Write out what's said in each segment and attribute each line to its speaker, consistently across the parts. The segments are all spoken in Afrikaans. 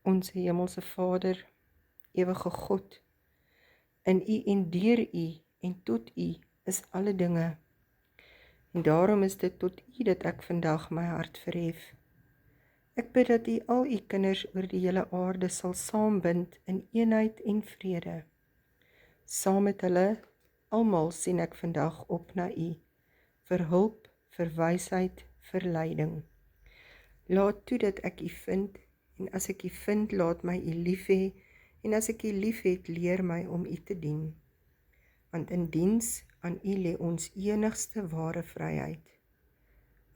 Speaker 1: Onse Hemelse Vader, ewige God, in U en deur U en tot U is alle dinge. En daarom is dit tot U dat ek vandag my hart verhef. Ek bid dat U al U kinders oor die hele aarde sal saambind in eenheid en vrede. Saam met hulle, almal sien ek vandag op na U, vir hulp, vir wysheid, vir leiding. Laat toe dat ek U vind, en as ek U vind, laat my U lief hê, en as ek U lief het, leer my om U te dien. Want in diens aan U lê ons enigste ware vryheid.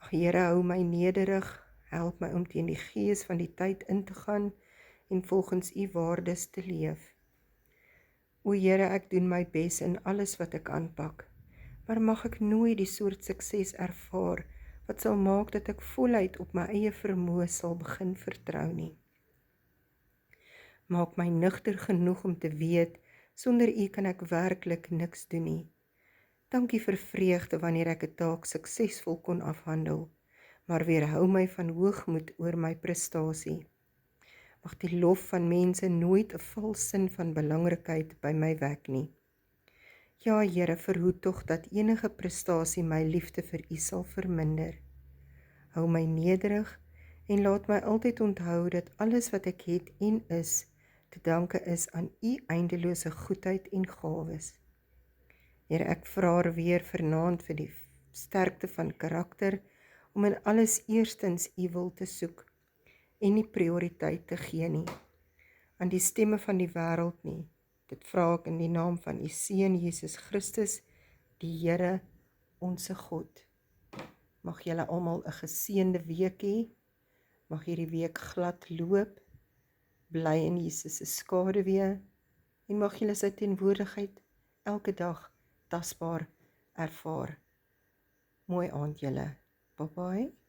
Speaker 1: Ag Here, hou my nederig, help my om teen die gees van die tyd in te gaan en volgens U waardes te leef. O Here, ek doen my bes in alles wat ek aanpak, maar mag ek nooit die soort sukses ervaar wat sal maak dat ek voluit op my eie vermoë sal begin vertrou nie. Maak my nugter genoeg om te weet, sonder U kan ek werklik niks doen nie. Dankie vir vreugde wanneer ek 'n taak suksesvol kon afhandel, maar weerhou my van hoogmoed oor my prestasie. Mag die lof van mense nooit 'n vals sin van belangrikheid by my wek nie. Ja, Here, verhoed tog dat enige prestasie my liefde vir U sal verminder. Hou my nederig en laat my altyd onthou dat alles wat ek het en is, te danke is aan U eindelose goedheid en gawes. Here, ek vra weer vanaand vir die sterkte van karakter om in alles eerstens U wil te soek en nie prioriteit te gee nie aan die stemme van die wêreld nie. Dit vra ek in die naam van U Seun Jesus Christus, die Here, onse God. Mag julle almal 'n geseënde week hê. Mag hierdie week glad loop, bly in Jesus se skaduwee en mag julle sy teenwoordigheid elke dag tasbaar ervaar. Mooi aand julle. Bye bye.